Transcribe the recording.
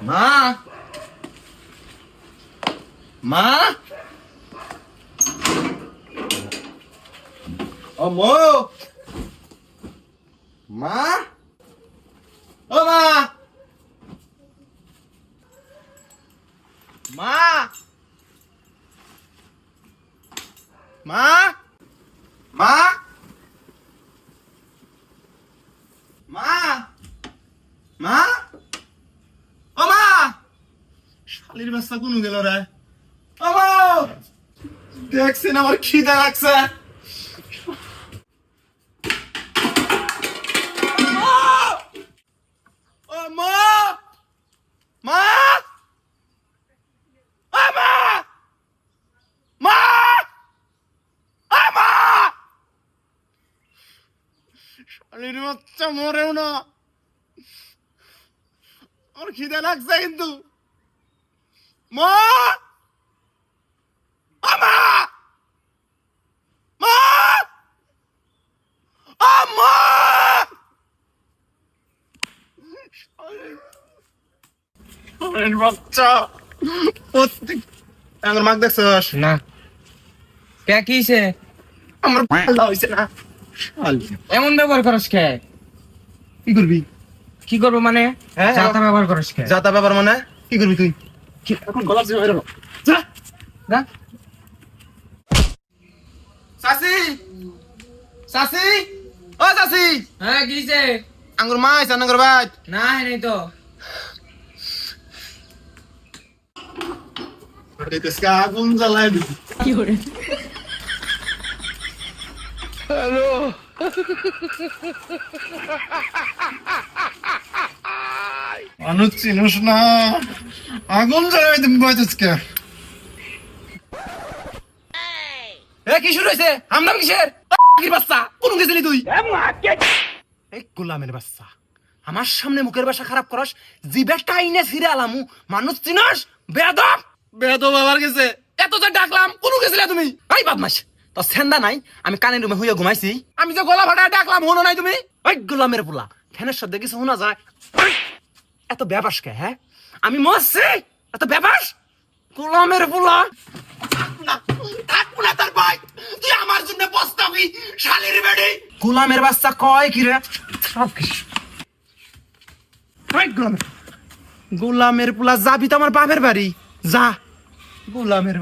মা মা ও মো মা ও মা মা মা মা মা মা ও মা শালির বাচ্চা কোন গেল রে ও মা দেখছেন আমার খিদে লাগছে ও মা মা ও মা মা ও মা শালির বাচ্চা মরেও না আমার খিদে লাগছে কিন্তু মা ও মা মা ও মা শালির বাচ্চা আমার মাক দেখছস না কে কিছে আমার ভালো হইছে না শালি এমন ব্যবহার করস কে? কি করবি কি করবো মানে? হ্যাঁ, যাতা ব্যবহার করস কে? যাতা ব্যাপার মানে কি করবি তুই এখন গলাপ যে হইলো যা না সাসি সাসি ও সাসি হ্যাঁ কিছে? আঙ্গুর মা আইছে আঙ্গুর ভাই না নাই তো এটা আগুন জ্বালায় দিবি কি করে? হ্যালো মানুষ চিনুস না আগুন জ্বালায় দিবি বাজকে এ কি শুরু হইছে আমনাম কিসের কি বাচ্চা কোন গেছিলি তুই এই গোলামের বাচ্চা আমার সামনে মুখের ভাষা খারাপ করস জিবে টাইনে ছিড়ে আলামু মানুষ চিনস বেয়াদব বেয়াদব আবার গেছে এত যে ডাকলাম কোন গেছিলে তুমি এই বদমাশ তো সেন্দা নাই আমি কানের রুমে হইয়া ঘুমাইছি আমি যে গলা ফাটায় ডাকলাম হনো নাই তুমি ওই গোলামের পোলা ফ্যানের শব্দ কিছু শোনা যায় এত ব্যাপাস কে হ্যাঁ আমি মরছি এত ব্যাপাস গোলামের পোলা তার ভাই তুই আমার জন্য পস্তাবি শালির বেড়ে গোলামের বাচ্চা কয় কি রে সব কিছু গোলামের পোলা যাবি তো আমার বাপের বাড়ি যা গোলামের